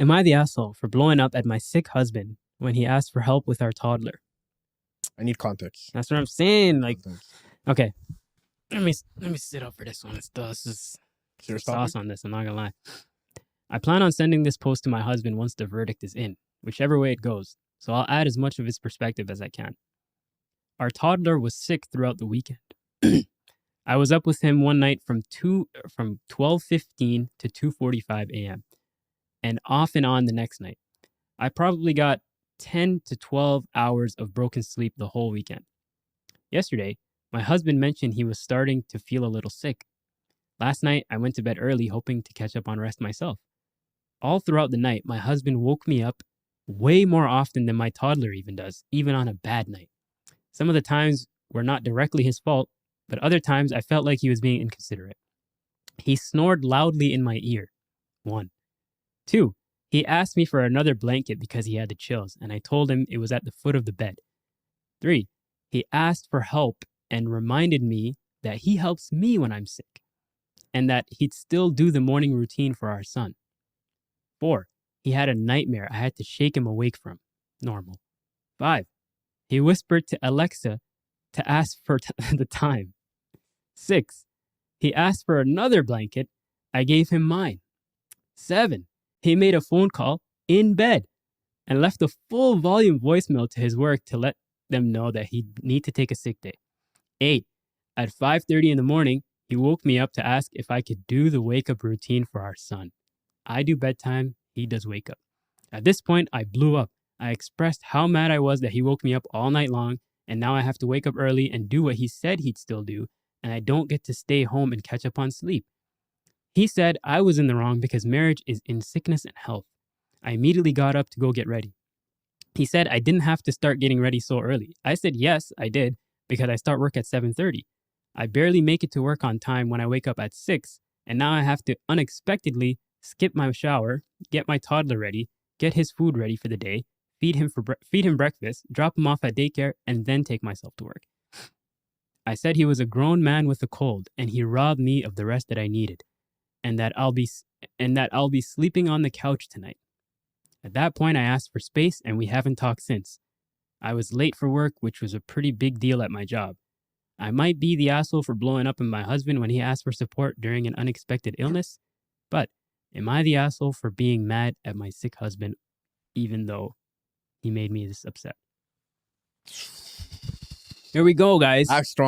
Am I the asshole for blowing up at my sick husband when he asked for help with our toddler? I need context. That's what I'm saying. Like, Context. okay, let me sit up for this one. This is Serious sauce topic? on this. I'm not gonna lie. I plan on sending this post to my husband once the verdict is in, whichever way it goes. So I'll add as much of his perspective as I can. Our toddler was sick throughout the weekend. I was up with him one night from 12:15 to 2:45 a.m. and off and on the next night. I probably got 10 to 12 hours of broken sleep the whole weekend. Yesterday, my husband mentioned he was starting to feel a little sick. Last night, I went to bed early hoping to catch up on rest myself. All throughout the night, my husband woke me up way more often than my toddler even does, even on a bad night. Some of the times were not directly his fault, but other times I felt like he was being inconsiderate. He snored loudly in my ear. 1. 2. He asked me for another blanket because he had the chills, and I told him it was at the foot of the bed. 3. He asked for help and reminded me that he helps me when I'm sick, and that he'd still do the morning routine for our son. 4. He had a nightmare I had to shake him awake from. Normal. 5. He whispered to Alexa to ask for the time. 6. He asked for another blanket. I gave him mine. 7. He made a phone call in bed and left a full volume voicemail to his work to let them know that he'd need to take a sick day. 8. At 5:30 in the morning, he woke me up to ask if I could do the wake-up routine for our son. I do bedtime, he does wake up. At this point, I blew up. I expressed how mad I was that he woke me up all night long, and now I have to wake up early and do what he said he'd still do, and I don't get to stay home and catch up on sleep. He said I was in the wrong because marriage is in sickness and health. I immediately got up to go get ready. He said I didn't have to start getting ready so early. I said yes, I did, because I start work at 7:30. I barely make it to work on time when I wake up at 6, and now I have to unexpectedly skip my shower, get my toddler ready, get his food ready for the day, feed him breakfast, drop him off at daycare, and then take myself to work. I said he was a grown man with a cold, and he robbed me of the rest that I needed, and that I'll be sleeping on the couch tonight. At that point, I asked for space, and we haven't talked since. I was late for work, which was a pretty big deal at my job. I might be the asshole for blowing up at my husband when he asked for support during an unexpected illness, but am I the asshole for being mad at my sick husband even though he made me this upset? Here we go, guys. I have strong